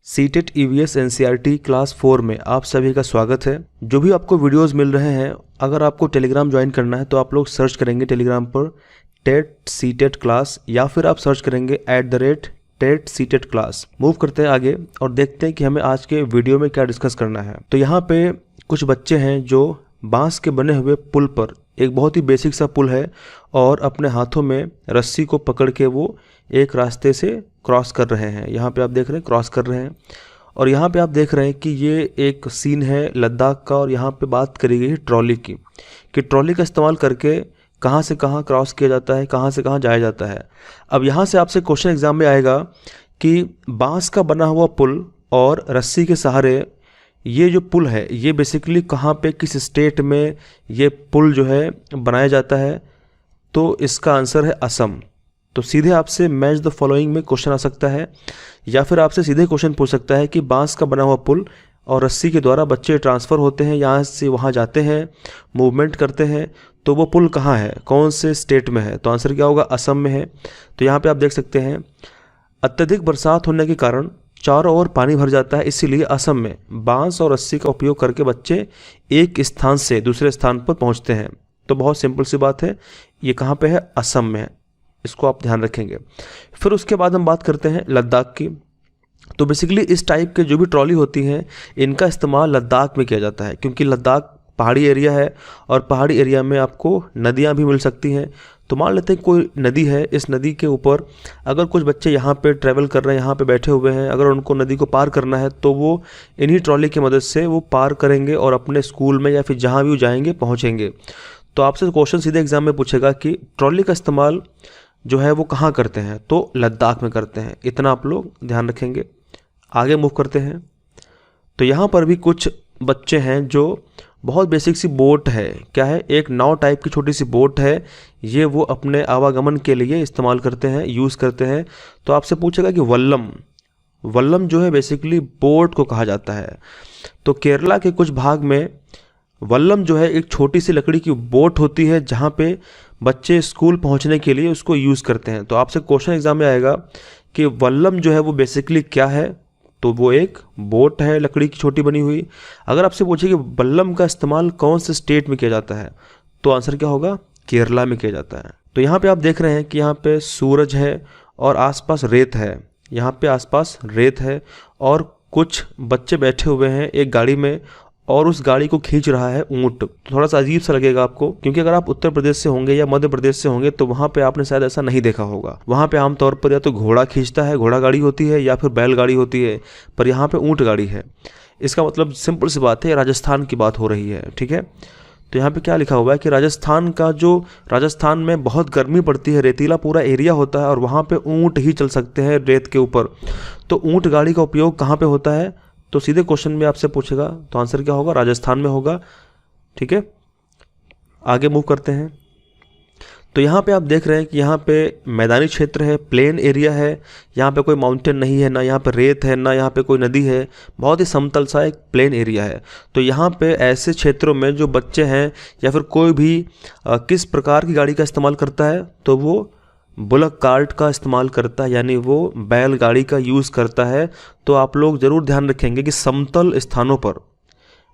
CTET EVS NCERT class 4 में आप सभी का स्वागत है। जो भी आपको वीडियोस मिल रहे हैं, अगर आपको टेलीग्राम ज्वाइन करना है तो आप लोग सर्च करेंगे टेलीग्राम पर टेट सीटेट क्लास, या फिर आप सर्च करेंगे @टेट सीटेट क्लास। मूव करते हैं आगे और देखते हैं कि हमें आज के वीडियो में क्या डिस्कस करना है। तो यहाँ पे कुछ बच्चे हैं जो बांस के बने हुए पुल पर, एक बहुत ही बेसिक सा पुल है, और अपने हाथों में रस्सी को पकड़ के वो एक रास्ते से क्रॉस कर रहे हैं। यहाँ पे आप देख रहे हैं क्रॉस कर रहे हैं, और यहाँ पे आप देख रहे हैं कि ये एक सीन है लद्दाख का। और यहाँ पे बात करी गई है ट्रॉली की, कि ट्रॉली का इस्तेमाल करके कहाँ से कहाँ क्रॉस किया जाता है, कहाँ से कहाँ जाया जाता है। अब यहाँ से आपसे क्वेश्चन एग्जाम में आएगा कि बांस का बना हुआ पुल और रस्सी के सहारे ये जो पुल है, ये बेसिकली कहाँ पे, किस स्टेट में ये पुल जो है बनाया जाता है। तो इसका आंसर है असम। तो सीधे आपसे मैच द फॉलोइंग में क्वेश्चन आ सकता है, या फिर आपसे सीधे क्वेश्चन पूछ सकता है कि बांस का बना हुआ पुल और रस्सी के द्वारा बच्चे ट्रांसफ़र होते हैं, यहाँ से वहाँ जाते हैं, मूवमेंट करते हैं, तो वो पुल कहाँ है, कौन से स्टेट में है। तो आंसर क्या होगा, असम में है। तो यहाँ पे आप देख सकते हैं अत्यधिक बरसात होने के कारण चारों ओर पानी भर जाता है, इसीलिए असम में बांस और रस्सी का उपयोग करके बच्चे एक स्थान से दूसरे स्थान पर पहुँचते हैं। तो बहुत सिंपल सी बात है, ये कहाँ पे है, असम में है। इसको आप ध्यान रखेंगे। फिर उसके बाद हम बात करते हैं लद्दाख की। तो बेसिकली इस टाइप के जो भी ट्रॉली होती हैं, इनका इस्तेमाल लद्दाख में किया जाता है, क्योंकि लद्दाख पहाड़ी एरिया है, और पहाड़ी एरिया में आपको नदियाँ भी मिल सकती हैं। तो मान लेते हैं कोई नदी है, इस नदी के ऊपर अगर कुछ बच्चे यहाँ पे ट्रैवल कर रहे हैं, यहाँ पे बैठे हुए हैं, अगर उनको नदी को पार करना है तो वो इन्हीं ट्रॉली की मदद से वो पार करेंगे और अपने स्कूल में या फिर जहाँ भी वो जाएंगे पहुँचेंगे। तो आपसे क्वेश्चन सीधे एग्जाम में पूछेगा कि ट्रॉली का इस्तेमाल जो है वो कहाँ करते हैं, तो लद्दाख में करते हैं। इतना आप लोग ध्यान रखेंगे। आगे मूव करते हैं। तो यहाँ पर भी कुछ बच्चे हैं जो बहुत बेसिक सी बोट है, क्या है, एक नाव टाइप की छोटी सी बोट है, ये वो अपने आवागमन के लिए इस्तेमाल करते हैं, यूज़ करते हैं। तो आपसे पूछेगा कि वल्लम जो है बेसिकली बोट को कहा जाता है। तो केरला के कुछ भाग में वल्लम जो है एक छोटी सी लकड़ी की बोट होती है, जहाँ पे बच्चे स्कूल पहुँचने के लिए उसको यूज़ करते हैं। तो आपसे क्वेश्चन एग्जाम में आएगा कि वल्लम जो है वो बेसिकली क्या है, तो वो एक बोट है लकड़ी की छोटी बनी हुई। अगर आपसे पूछे कि वल्लम का इस्तेमाल कौन से स्टेट में किया जाता है, तो आंसर क्या होगा, केरला में किया जाता है। तो यहाँ पे आप देख रहे हैं कि यहाँ पे सूरज है और आसपास रेत है, यहाँ पे आसपास रेत है, और कुछ बच्चे बैठे हुए हैं एक गाड़ी में, और उस गाड़ी को खींच रहा है ऊँट। थोड़ा सा अजीब सा लगेगा आपको, क्योंकि अगर आप उत्तर प्रदेश से होंगे या मध्य प्रदेश से होंगे तो वहाँ पे आपने शायद ऐसा नहीं देखा होगा। वहाँ पे आमतौर पर या तो घोड़ा खींचता है, घोड़ा गाड़ी होती है, या फिर बैलगाड़ी होती है, पर यहाँ पे ऊँट गाड़ी है। इसका मतलब सिंपल सी बात है, राजस्थान की बात हो रही है, ठीक है। तो यहाँ पे क्या लिखा हुआ है कि राजस्थान में बहुत गर्मी पड़ती है, रेतीला पूरा एरिया होता है, और वहाँ पे ऊँट ही चल सकते हैं रेत के ऊपर। तो ऊँट गाड़ी का उपयोग कहाँ पे होता है, तो सीधे क्वेश्चन में आपसे पूछेगा, तो आंसर क्या होगा, राजस्थान में होगा, ठीक है। आगे मूव करते हैं। तो यहाँ पे आप देख रहे हैं कि यहाँ पे मैदानी क्षेत्र है, प्लेन एरिया है, यहाँ पे कोई माउंटेन नहीं है, ना यहाँ पे रेत है, ना यहाँ पे कोई नदी है, बहुत ही समतल सा एक प्लेन एरिया है। तो यहाँ पे ऐसे क्षेत्रों में जो बच्चे हैं या फिर कोई भी किस प्रकार की गाड़ी का इस्तेमाल करता है, तो वो बुलक कार्ट का इस्तेमाल करता है, यानी वो बैलगाड़ी का यूज़ करता है। तो आप लोग ज़रूर ध्यान रखेंगे कि समतल स्थानों पर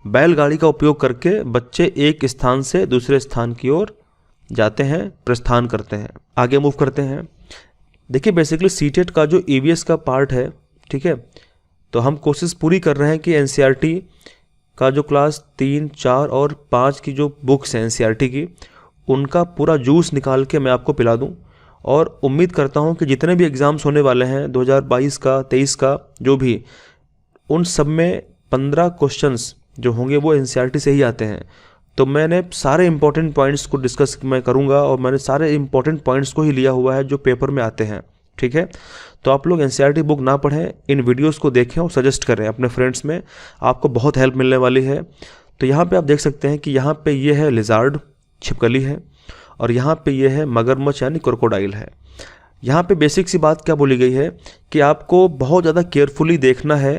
बैलगाड़ी का उपयोग करके बच्चे एक स्थान से दूसरे स्थान की ओर जाते हैं, प्रस्थान करते हैं। आगे मूव करते हैं। देखिए बेसिकली सीटेट का जो ईवीएस का पार्ट है, ठीक है, तो हम कोशिश पूरी कर रहे हैं कि एनसीईआरटी का जो क्लास 3, 4 और 5 की जो बुक्स हैं एनसीईआरटी की, उनका पूरा जूस निकाल के मैं आपको पिला दूं। और उम्मीद करता हूं कि जितने भी एग्ज़ाम्स होने वाले हैं 2022 का, 23 का, जो भी, उन सब में 15 क्वेश्चंस जो होंगे वो एनसीईआरटी से ही आते हैं। तो मैंने सारे इंपॉर्टेंट पॉइंट्स को डिस्कस मैं करूंगा, और मैंने सारे इंपॉर्टेंट पॉइंट्स को ही लिया हुआ है जो पेपर में आते हैं, ठीक है। तो आप लोग एनसीईआरटी बुक ना पढ़ें, इन वीडियोज़ को देखें और सजेस्ट करें अपने फ्रेंड्स में, आपको बहुत हेल्प मिलने वाली है। तो यहाँ पर आप देख सकते हैं कि यहाँ पर ये है लिजार्ड, छिपकली है, और यहाँ पे ये है मगरमच्छ यानी क्रोकोडाइल है। यहाँ पे बेसिक सी बात क्या बोली गई है कि आपको बहुत ज़्यादा केयरफुली देखना है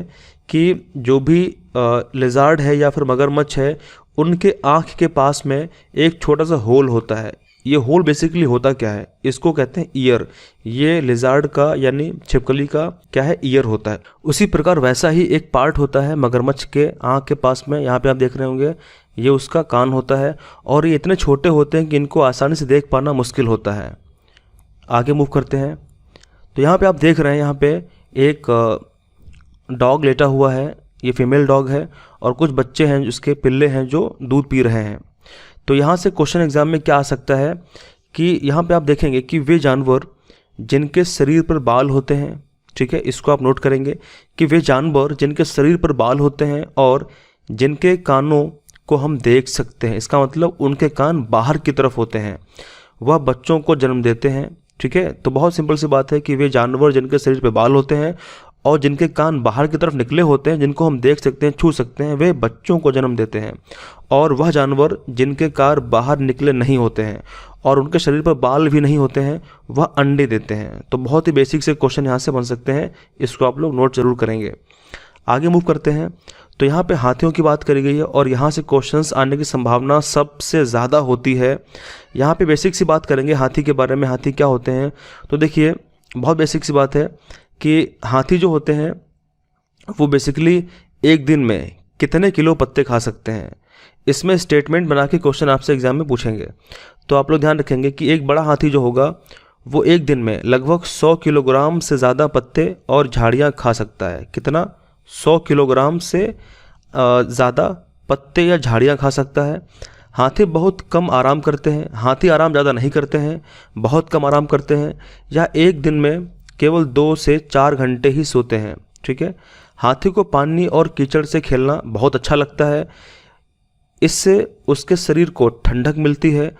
कि जो भी लिजार्ड है या फिर मगरमच्छ है, उनके आँख के पास में एक छोटा सा होल होता है, ये होल बेसिकली होता क्या है, इसको कहते हैं ईयर। ये लिजार्ड का यानी छिपकली का क्या है, ईयर होता है। उसी प्रकार वैसा ही एक पार्ट होता है मगरमच्छ के आँख के पास में, यहाँ पे आप देख रहे होंगे ये उसका कान होता है, और ये इतने छोटे होते हैं कि इनको आसानी से देख पाना मुश्किल होता है। आगे मूव करते हैं तो यहाँ पे आप देख रहे हैं, यहाँ पे एक डॉग लेटा हुआ है, ये फीमेल डॉग है, और कुछ बच्चे हैं उसके पिल्ले हैं जो दूध पी रहे हैं। तो यहाँ से क्वेश्चन एग्जाम में क्या आ सकता है कि यहाँ पे आप देखेंगे कि वे जानवर जिनके शरीर पर बाल होते हैं, ठीक है, इसको आप नोट करेंगे कि वे जानवर जिनके शरीर पर बाल होते हैं और जिनके कानों को हम देख सकते हैं, इसका मतलब उनके कान बाहर की तरफ होते हैं, वह बच्चों को जन्म देते हैं। ठीक है, तो बहुत सिंपल सी बात है कि वे जानवर जिनके शरीर पर बाल होते हैं और जिनके कान बाहर की तरफ निकले होते हैं, जिनको हम देख सकते हैं, छू सकते हैं, वे बच्चों को जन्म देते हैं। और वह जानवर जिनके कान बाहर निकले नहीं होते हैं और उनके शरीर पर बाल भी नहीं होते हैं, वह अंडे देते हैं। तो बहुत ही बेसिक से क्वेश्चन यहाँ से बन सकते हैं, इसको आप लोग नोट जरूर करेंगे। आगे मूव करते हैं तो यहाँ पे हाथियों की बात करी गई है और यहाँ से क्वेश्चंस आने की संभावना सबसे ज़्यादा होती है। यहाँ पे बेसिक सी बात करेंगे हाथी के बारे में, हाथी क्या होते हैं। तो देखिए बहुत बेसिक सी बात है कि हाथी जो होते हैं वो बेसिकली एक दिन में कितने किलो पत्ते खा सकते हैं, इसमें स्टेटमेंट बना के क्वेश्चन आपसे एग्जाम में पूछेंगे। तो आप लोग ध्यान रखेंगे कि एक बड़ा हाथी जो होगा वो एक दिन में लगभग 100 किलोग्राम से ज़्यादा पत्ते और झाड़ियाँ खा सकता है। कितना? 100 किलोग्राम से ज़्यादा पत्ते या झाड़ियाँ खा सकता है। हाथी बहुत कम आराम करते हैं, हाथी आराम ज़्यादा नहीं करते हैं, बहुत कम आराम करते हैं, या एक दिन में केवल 2 से 4 घंटे ही सोते हैं। ठीक है, हाथी को पानी और कीचड़ से खेलना बहुत अच्छा लगता है, इससे उसके शरीर को ठंडक मिलती है।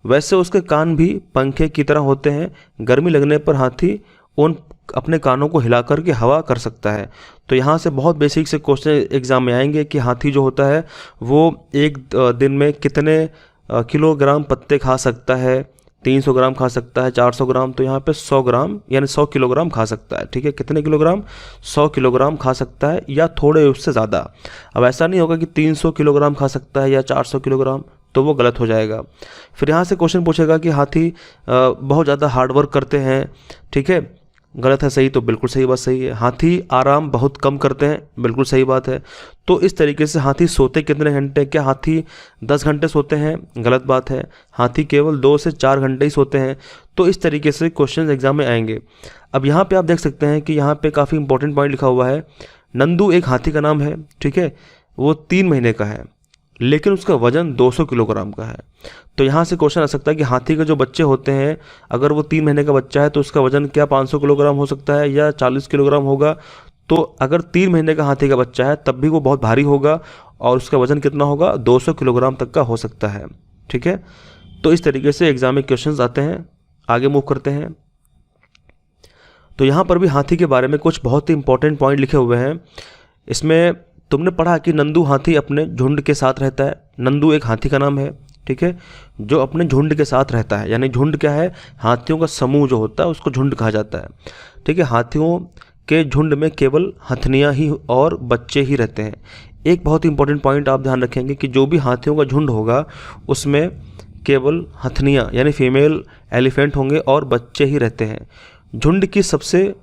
वैसे उसके कान भी पंखे की तरह होते हैं, गर्मी लगने पर हाथी उन अपने कानों को हिला कर के हवा कर सकता है। तो यहाँ से बहुत बेसिक से क्वेश्चन एग्जाम में आएंगे कि हाथी जो होता है वो एक दिन में कितने किलोग्राम पत्ते खा सकता है। 300 ग्राम खा सकता है, 400 ग्राम, तो यहाँ पे 100 ग्राम यानी 100 किलोग्राम खा सकता है। ठीक है, कितने किलोग्राम? 100 किलोग्राम खा सकता है या थोड़े उससे ज़्यादा। अब ऐसा नहीं होगा कि 300 किलोग्राम खा सकता है या 400 किलोग्राम, तो वो गलत हो जाएगा। फिर यहाँ से क्वेश्चन पूछेगा कि हाथी बहुत ज़्यादा हार्डवर्क करते हैं। ठीक है, गलत है सही? तो बिल्कुल सही बात सही है। हाथी आराम बहुत कम करते हैं, बिल्कुल सही बात है। तो इस तरीके से हाथी सोते कितने घंटे? क्या हाथी 10 घंटे सोते हैं? गलत बात है, हाथी केवल 2 से 4 घंटे ही सोते हैं। तो इस तरीके से क्वेश्चन एग्जाम में आएंगे। अब यहाँ पे आप देख सकते हैं कि यहाँ पे काफ़ी इंपॉर्टेंट पॉइंट लिखा हुआ है। नंदू एक हाथी का नाम है, ठीक है, वो 3 महीने का है लेकिन उसका वजन 200 किलोग्राम का है। तो यहाँ से क्वेश्चन आ सकता है कि हाथी के जो बच्चे होते हैं, अगर वो 3 महीने का बच्चा है तो उसका वजन क्या 500 किलोग्राम हो सकता है या 40 किलोग्राम होगा। तो अगर 3 महीने का हाथी का बच्चा है तब भी वो बहुत भारी होगा और उसका वजन कितना होगा? 200 किलोग्राम तक का हो सकता है। ठीक है, तो इस तरीके से एग्जाम में क्वेश्चन आते हैं। आगे मूव करते हैं तो यहाँ पर भी हाथी के बारे में कुछ बहुत ही इंपॉर्टेंट पॉइंट लिखे हुए हैं। इसमें तुमने पढ़ा कि नंदू हाथी अपने झुंड के साथ रहता है। नंदू एक हाथी का नाम है, ठीक है, जो अपने झुंड के साथ रहता है। यानी झुंड क्या है? हाथियों का समूह जो होता है उसको झुंड कहा जाता है। ठीक है, हाथियों के झुंड में केवल हथनियाँ ही और बच्चे ही रहते हैं। एक बहुत ही इंपॉर्टेंट पॉइंट आप ध्यान रखेंगे कि जो भी हाथियों का झुंड होगा उसमें केवल हथनियाँ यानी फीमेल एलिफेंट होंगे और बच्चे ही रहते हैं। झुंड की सबसे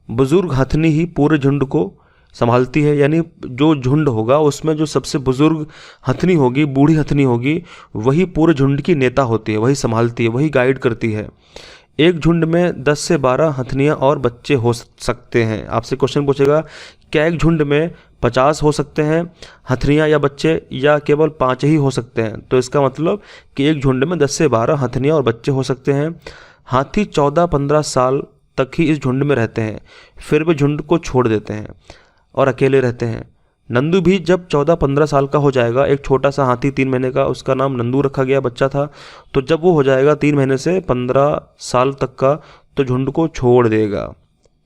बुजुर्ग हथनी ही पूरे झुंड को संभालती है। यानी जो झुंड होगा उसमें जो सबसे बुजुर्ग हथनी होगी, बूढ़ी हथनी होगी, वही पूरे झुंड की नेता होती है, वही संभालती है, वही गाइड करती है। एक झुंड में 10 से 12 हथनियाँ और बच्चे हो सकते हैं। आपसे क्वेश्चन पूछेगा क्या एक झुंड में 50 हो सकते हैं हथनियाँ या बच्चे, या केवल 5 ही हो सकते हैं? तो इसका मतलब कि एक झुंड में 10 से 12 हथनियाँ और बच्चे हो सकते हैं। हाथी 14-15 साल तक ही इस झुंड में रहते हैं, फिर वे झुंड को छोड़ देते हैं और अकेले रहते हैं। नंदू भी जब 14-15 साल का हो जाएगा, एक छोटा सा हाथी 3 महीने का, उसका नाम नंदू रखा गया, बच्चा था, तो जब वो हो जाएगा 3 महीने से 15 साल तक का तो झुंड को छोड़ देगा।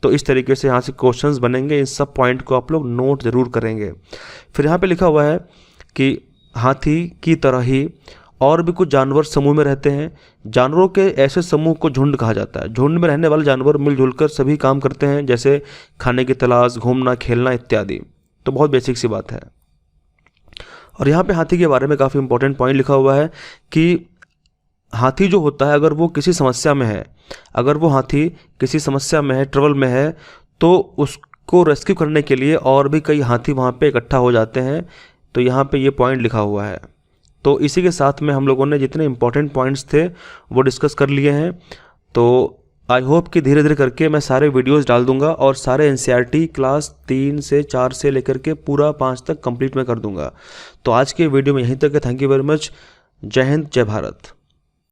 तो इस तरीके से यहाँ से क्वेश्चंस बनेंगे। इन सब पॉइंट को आप लोग नोट जरूर करेंगे। फिर यहाँ पे लिखा हुआ है कि हाथी की तरह ही और भी कुछ जानवर समूह में रहते हैं। जानवरों के ऐसे समूह को झुंड कहा जाता है। झुंड में रहने वाले जानवर मिलजुल कर सभी काम करते हैं, जैसे खाने की तलाश, घूमना, खेलना इत्यादि। तो बहुत बेसिक सी बात है। और यहाँ पे हाथी के बारे में काफ़ी इंपॉर्टेंट पॉइंट लिखा हुआ है कि हाथी जो होता है अगर वो किसी समस्या में है, अगर वो हाथी किसी समस्या में है, ट्रबल में है, तो उसको रेस्क्यू करने के लिए और भी कई हाथी वहाँ पे इकट्ठा हो जाते हैं। तो यहाँ पे ये पॉइंट लिखा हुआ है। तो इसी के साथ में हम लोगों ने जितने इंपॉर्टेंट पॉइंट्स थे वो डिस्कस कर लिए हैं। तो आई होप कि धीरे धीरे करके मैं सारे वीडियोस डाल दूंगा और सारे एनसीईआरटी क्लास 3 से 4 से लेकर के पूरा 5 तक कंप्लीट मैं कर दूंगा। तो आज के वीडियो में यहीं तक है। Thank you very much. जय हिंद, जय भारत।